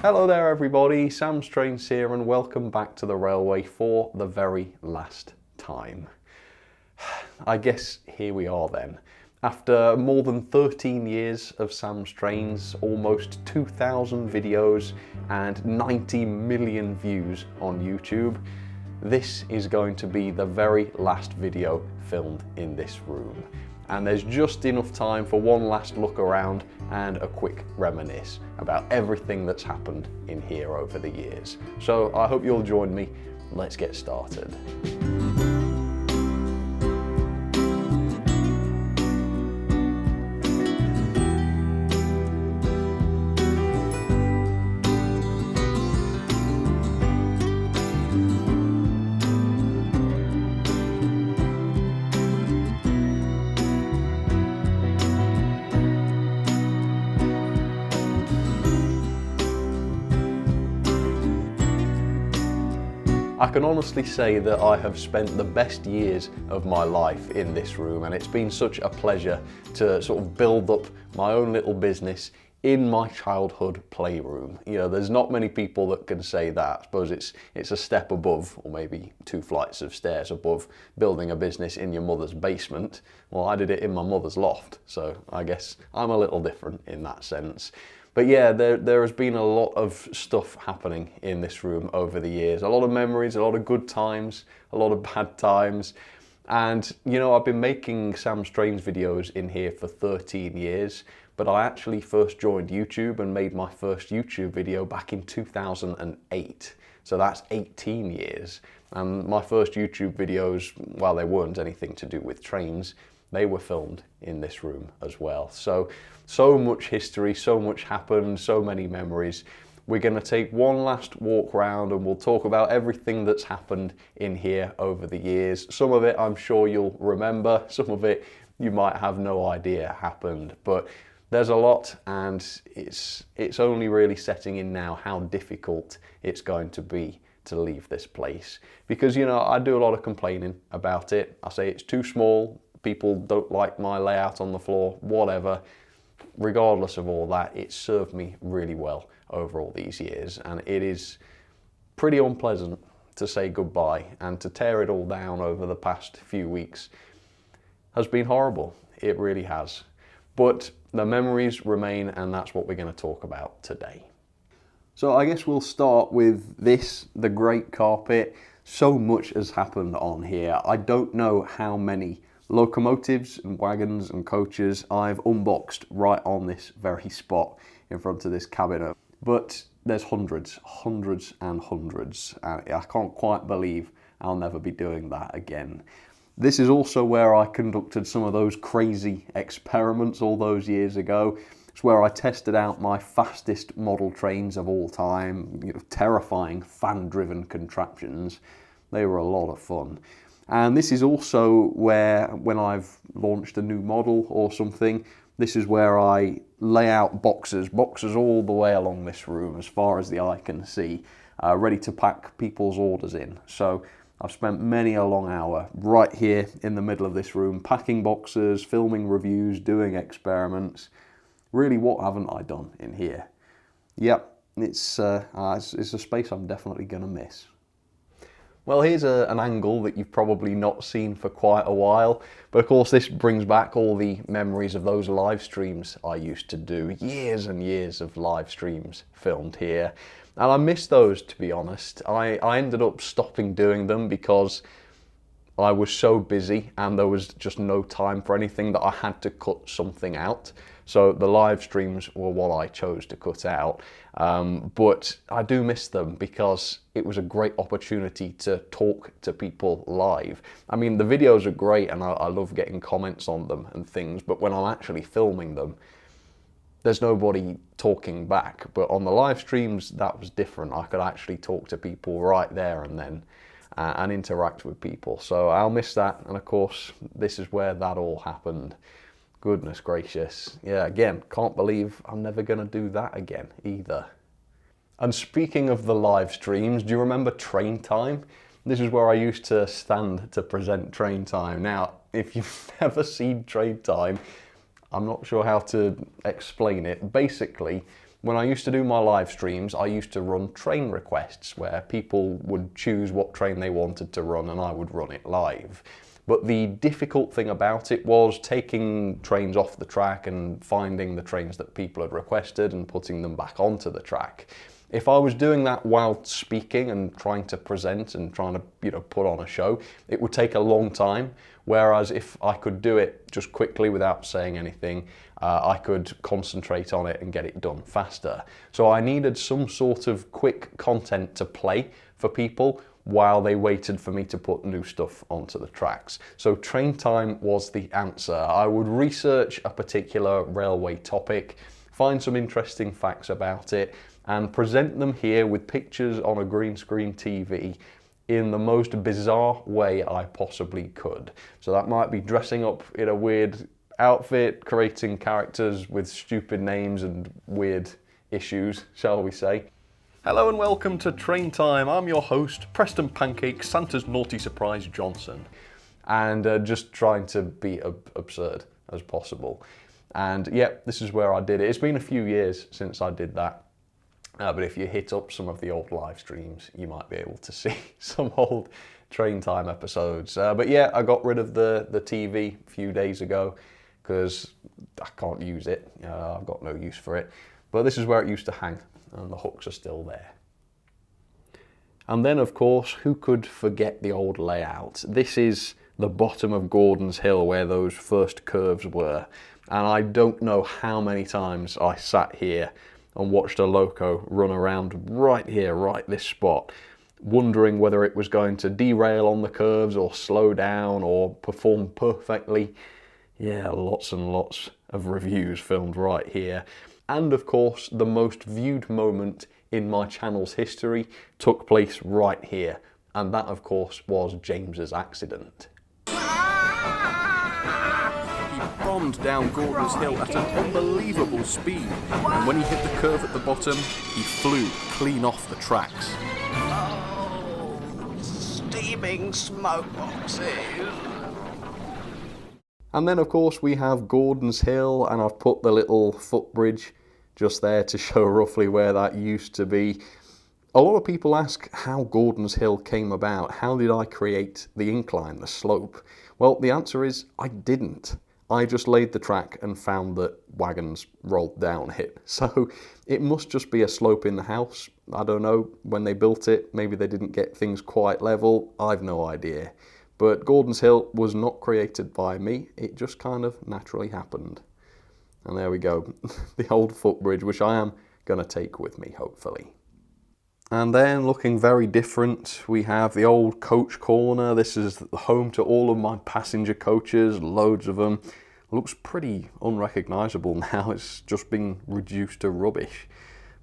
Hello there everybody, Sam's Trains here and welcome back to the railway for the very last time. I guess here we are then. After more than 13 years of Sam's Trains, almost 2,000 videos and 90 million views on YouTube, this is going to be the very last video filmed in this room. And there's just enough time for one last look around and a quick reminisce about everything that's happened in here over the years. So I hope you'll join me. Let's get started. I can honestly say that I have spent the best years of my life in this room, and it's been such a pleasure to sort of build up my own little business in my childhood playroom. You know, there's not many people that can say that. I suppose it's a step above, or maybe 2 flights of stairs above, building a business in your mother's basement. Well, I did it in my mother's loft, so I guess I'm a little different in that sense. But yeah, there has been a lot of stuff happening in this room over the years. A lot of memories, a lot of good times, a lot of bad times. And you know, I've been making Sam's Trains videos in here for 13 years, but I actually first joined YouTube and made my first YouTube video back in 2008. So that's 18 years. And my first YouTube videos, well, they weren't anything to do with trains. They were filmed in this room as well. So much history, so much happened, so many memories. We're going to take one last walk round and we'll talk about everything that's happened in here over the years. Some of it I'm sure you'll remember, some of it you might have no idea happened, but there's a lot, and it's only really setting in now how difficult it's going to be to leave this place. Because, you know, I do a lot of complaining about it. I say it's too small, people don't like my layout on the floor, whatever. Regardless of all that, it's served me really well over all these years, and it is pretty unpleasant to say goodbye, and to tear it all down over the past few weeks has been horrible. It really has. But the memories remain, and that's what we're going to talk about today. So I guess we'll start with this, the great carpet. So much has happened on here. I don't know how many locomotives and wagons and coaches I've unboxed right on this very spot in front of this cabinet. But there's hundreds and hundreds. I can't quite believe I'll never be doing that again. This is also where I conducted some of those crazy experiments all those years ago. It's where I tested out my fastest model trains of all time, you know, terrifying fan-driven contraptions. They were a lot of fun. And this is also where, when I've launched a new model or something, this is where I lay out boxes all the way along this room as far as the eye can see, ready to pack people's orders in. So I've spent many a long hour right here in the middle of this room, packing boxes, filming reviews, doing experiments. Really, what haven't I done in here? Yep, it's a space I'm definitely going to miss. Well, here's an angle that you've probably not seen for quite a while, but of course this brings back all the memories of those live streams I used to do. Years and years of live streams filmed here, and I miss those, to be honest. I ended up stopping doing them because I was so busy and there was just no time for anything that I had to cut something out. So the live streams were what I chose to cut out. But I do miss them because it was a great opportunity to talk to people live. I mean, the videos are great and I love getting comments on them and things, but when I'm actually filming them, there's nobody talking back. But on the live streams, that was different. I could actually talk to people right there and then and interact with people. So I'll miss that. And of course, this is where that all happened. Goodness gracious. Yeah, again, can't believe I'm never going to do that again either. And speaking of the live streams, do you remember Train Time? This is where I used to stand to present Train Time. Now, if you've never seen Train Time, I'm not sure how to explain it. Basically, When I used to do my live streams, I used to run train requests where people would choose what train they wanted to run and I would run it live. But the difficult thing about it was taking trains off the track and finding the trains that people had requested and putting them back onto the track. If I was doing that while speaking and trying to present and trying to, put on a show, it would take a long time. Whereas if I could do it just quickly without saying anything, I could concentrate on it and get it done faster. So I needed some sort of quick content to play for people while they waited for me to put new stuff onto the tracks. So train time was the answer. I would research a particular railway topic, find some interesting facts about it, and present them here with pictures on a green screen TV in the most bizarre way I possibly could. So that might be dressing up in a weird outfit, creating characters with stupid names and weird issues, shall we say. Hello and welcome to Train Time. I'm your host, Preston Pancake, Santa's Naughty Surprise Johnson. And just trying to be absurd as possible. And yep, this is where I did it. It's been a few years since I did that. But if you hit up some of the old live streams, you might be able to see some old Train Time episodes. But yeah, I got rid of the TV a few days ago because I can't use it. I've got no use for it. But this is where it used to hang, and the hooks are still there. And then, of course, who could forget the old layout? This is the bottom of Gordon's Hill where those first curves were. And I don't know how many times I sat here and watched a loco run around right here, right this spot, wondering whether it was going to derail on the curves or slow down or perform perfectly. Yeah, lots and lots of reviews filmed right here. And of course, the most viewed moment in my channel's history took place right here. And that, of course, was James's accident. Bombed down Gordon's Hill at an unbelievable speed, and when he hit the curve at the bottom, he flew clean off the tracks. Oh, steaming smoke boxes. And then of course we have Gordon's Hill, and I've put the little footbridge just there to show roughly where that used to be. A lot of people ask how Gordon's Hill came about. How did I create the incline, the slope? Well, the answer is I didn't. I just laid the track and found that wagons rolled down it. So it must just be a slope in the house. I don't know, when they built it, maybe they didn't get things quite level. I've no idea. But Gordon's Hill was not created by me. It just kind of naturally happened. And there we go, the old footbridge, which I am going to take with me, hopefully. And then, looking very different, we have the old coach corner. This is home to all of my passenger coaches, loads of them. Looks pretty unrecognisable now, it's just been reduced to rubbish.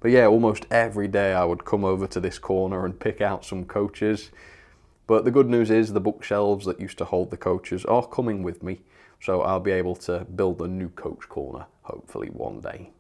But yeah, almost every day I would come over to this corner and pick out some coaches. But the good news is the bookshelves that used to hold the coaches are coming with me, so I'll be able to build a new coach corner, hopefully one day.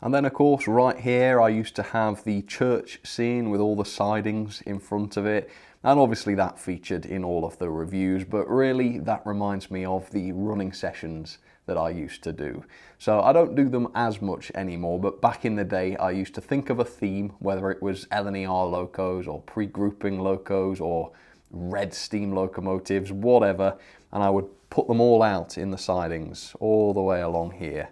And then of course right here I used to have the church scene with all the sidings in front of it, and obviously that featured in all of the reviews, but really that reminds me of the running sessions that I used to do. So I don't do them as much anymore, but back in the day I used to think of a theme, whether it was LNER locos or pre-grouping locos or red steam locomotives, whatever, and I would put them all out in the sidings all the way along here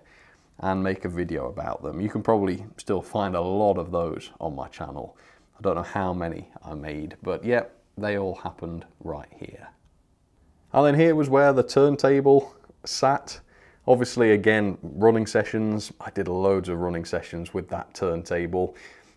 and make a video about them. You can probably still find a lot of those on my channel. I don't know how many I made, but yep, they all happened right here. And then here was where the turntable sat. Obviously, again, running sessions. I did loads of running sessions with that turntable,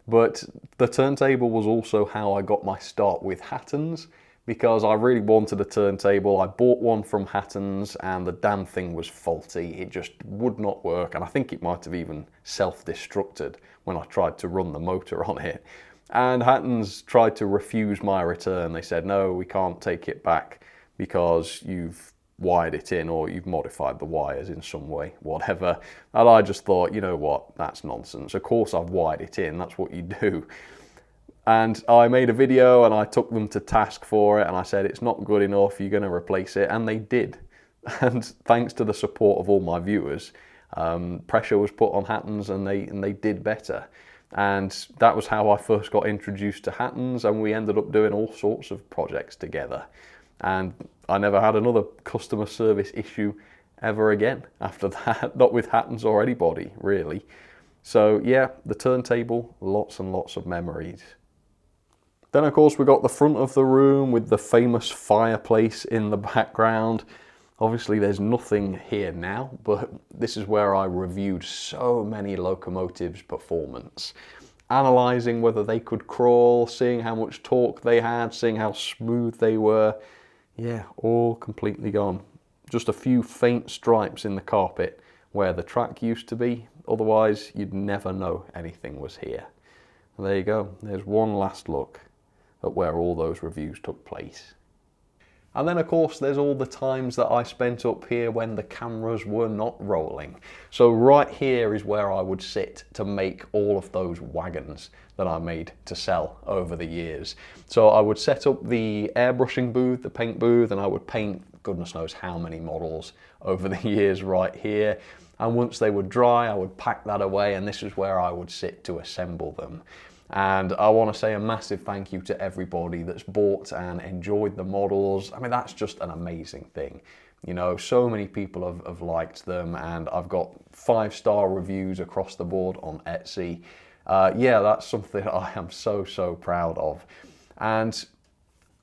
but the turntable was also how I got my start with Hattons, because I really wanted a turntable. I bought one from Hattons and the damn thing was faulty. It just would not work, and I think it might have even self-destructed when I tried to run the motor on it. And Hattons tried to refuse my return. They said, no, we can't take it back because you've wired it in or you've modified the wires in some way, whatever. And I just thought, you know what, that's nonsense. Of course I've wired it in, that's what you do. And I made a video and I took them to task for it, and I said, it's not good enough, you're going to replace it, and they did. And thanks to the support of all my viewers, Pressure was put on Hattons and they did better. And that was how I first got introduced to Hattons, and we ended up doing all sorts of projects together. And I never had another customer service issue ever again after that, not with Hattons or anybody, really. So yeah, the turntable, lots and lots of memories. Then of course we got the front of the room with the famous fireplace in the background. Obviously there's nothing here now, but this is where I reviewed so many locomotives' performance. Analysing whether they could crawl, seeing how much torque they had, seeing how smooth they were. Yeah, all completely gone. Just a few faint stripes in the carpet where the track used to be. Otherwise, you'd never know anything was here. And there you go. There's one last look at where all those reviews took place. And then of course there's all the times that I spent up here when the cameras were not rolling. So right here is where I would sit to make all of those wagons that I made to sell over the years. So I would set up the airbrushing booth, the paint booth, and I would paint goodness knows how many models over the years right here. And once they were dry, I would pack that away, and this is where I would sit to assemble them. And I want to say a massive thank you to everybody that's bought and enjoyed the models. I mean, that's just an amazing thing. You know, so many people have liked them, and I've got 5-star reviews across the board on Etsy. Yeah, that's something I am so proud of. And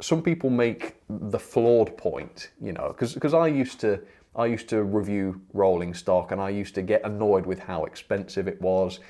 some people make the flawed point, you know, because I used to review rolling stock, and I used to get annoyed with how expensive it was,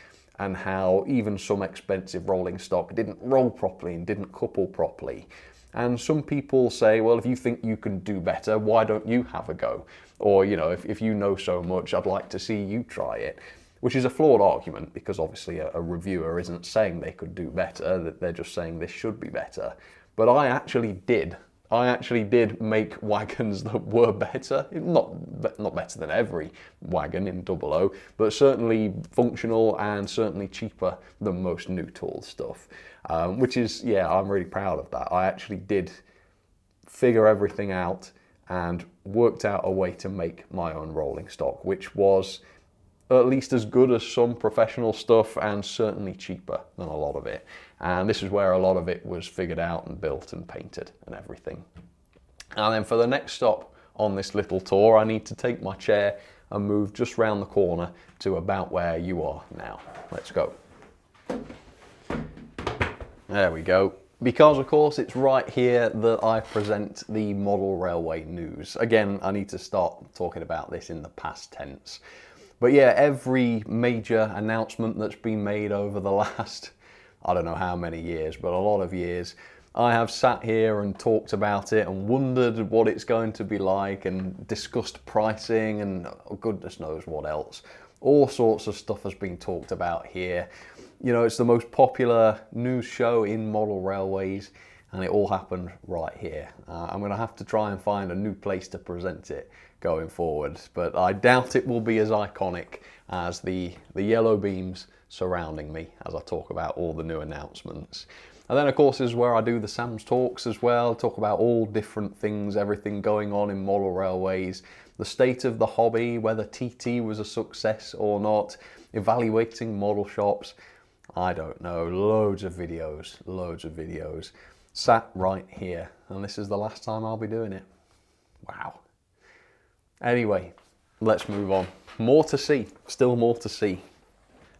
and how even some expensive rolling stock didn't roll properly and didn't couple properly. And some people say, well, if you think you can do better, why don't you have a go? Or, you know, if you know so much, I'd like to see you try it. Which is a flawed argument, because obviously a reviewer isn't saying they could do better, that they're just saying this should be better. But I actually did. I actually did make wagons that were better, not better than every wagon in 00, but certainly functional and certainly cheaper than most new tool stuff. Which is, yeah, I'm really proud of that. I actually did figure everything out and worked out a way to make my own rolling stock, which was at least as good as some professional stuff and certainly cheaper than a lot of it. And this is where a lot of it was figured out and built and painted and everything. And then for the next stop on this little tour, I need to take my chair and move just round the corner to about where you are now. Let's go. There we go. Because of course it's right here that I present the model railway news. Again, I need to start talking about this in the past tense. But yeah, every major announcement that's been made over the last, I don't know how many years, but a lot of years, I have sat here and talked about it and wondered what it's going to be like and discussed pricing and goodness knows what else. All sorts of stuff has been talked about here. You know, it's the most popular news show in model railways, and it all happened right here. I'm going to have to try and find a new place to present it going forward, but I doubt it will be as iconic as the yellow beams surrounding me as I talk about all the new announcements. And then of course is where I do the Sam's Talks as well, talk about all different things, everything going on in model railways, the state of the hobby, whether TT was a success or not, evaluating model shops. I don't know, loads of videos sat right here, and this is the last time I'll be doing it. Wow. Anyway, let's move on. More to see, still more to see.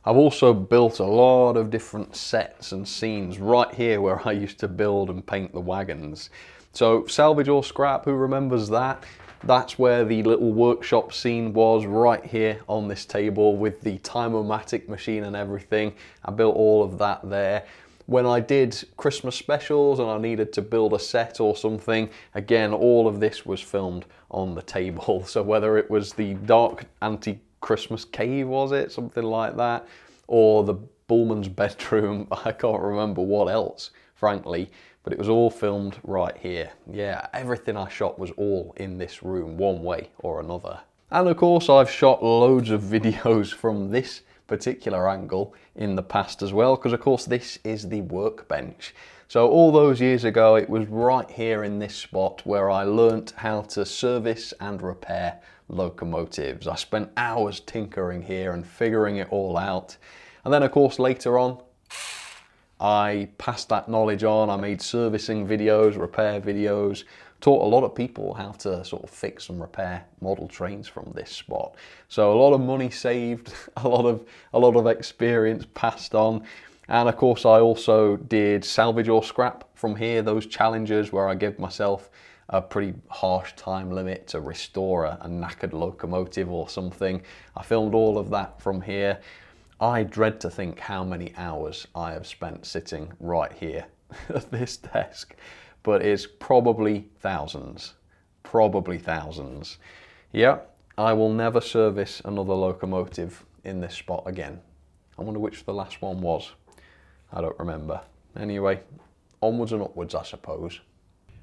I've also built a lot of different sets and scenes right here where I used to build and paint the wagons. So salvage or scrap, who remembers that? That's where the little workshop scene was, right here on this table with the Time-O-Matic machine and everything. I built all of that there. When I did Christmas specials and I needed to build a set or something, again, all of this was filmed on the table. So whether it was the dark anti-Christmas cave, was it? Something like that. Or the Bullman's bedroom. I can't remember what else, frankly. But it was all filmed right here. Yeah, everything I shot was all in this room, one way or another. And of course, I've shot loads of videos from this particular angle in the past as well, because of course this is the workbench. So all those years ago, it was right here in this spot where I learnt how to service and repair locomotives. I spent hours tinkering here and figuring it all out. And then of course later on, I passed that knowledge on. I made servicing videos, repair videos, taught a lot of people how to sort of fix and repair model trains from this spot. So a lot of money saved, a lot of experience passed on. And of course I also did salvage or scrap from here, those challenges where I give myself a pretty harsh time limit to restore a knackered locomotive or something. I filmed all of that from here. I dread to think how many hours I have spent sitting right here at this desk, but it's probably thousands, Yeah, I will never service another locomotive in this spot again. I wonder which the last one was. I don't remember. Anyway, onwards and upwards, I suppose.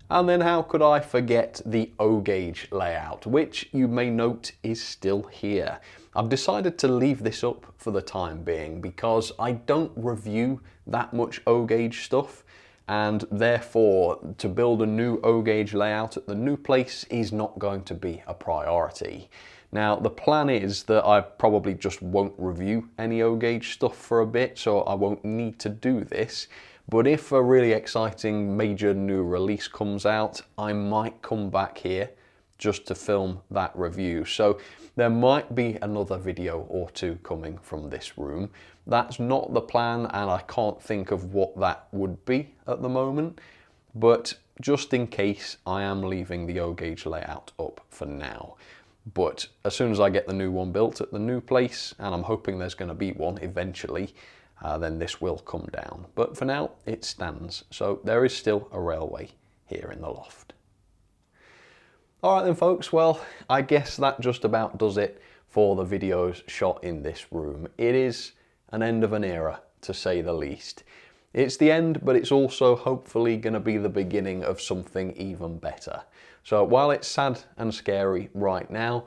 And then how could I forget the O-gauge layout, which you may note is still here. I've decided to leave this up for the time being because I don't review that much O-gauge stuff, and therefore to build a new O-gauge layout at the new place is not going to be a priority. Now the plan is that I probably just won't review any O-gauge stuff for a bit, so I won't need to do this. But if a really exciting major new release comes out, I might come back here just to film that review. So there might be another video or two coming from this room. That's not the plan, and I can't think of what that would be at the moment. But just in case, I am leaving the O-gauge layout up for now. But as soon as I get the new one built at the new place, and I'm hoping there's going to be one eventually, then this will come down. But for now, it stands. So there is still a railway here in the loft. All right then folks, well, I guess that just about does it for the videos shot in this room. It is an end of an era, to say the least. It's the end, but it's also hopefully going to be the beginning of something even better. So while it's sad and scary right now,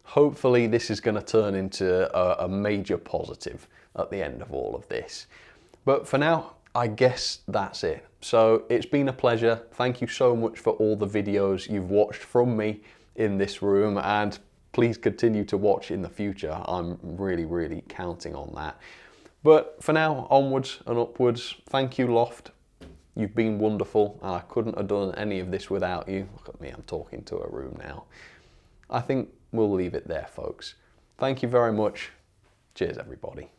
hopefully this is going to turn into a major positive at the end of all of this. But for now, I guess that's it. So it's been a pleasure. Thank you so much for all the videos you've watched from me in this room, and please continue to watch in the future. I'm really counting on that. But for now, onwards and upwards. Thank you, Loft. You've been wonderful, and I couldn't have done any of this without you. Look at me, I'm talking to a room now. I think we'll leave it there, folks. Thank you very much. Cheers, everybody.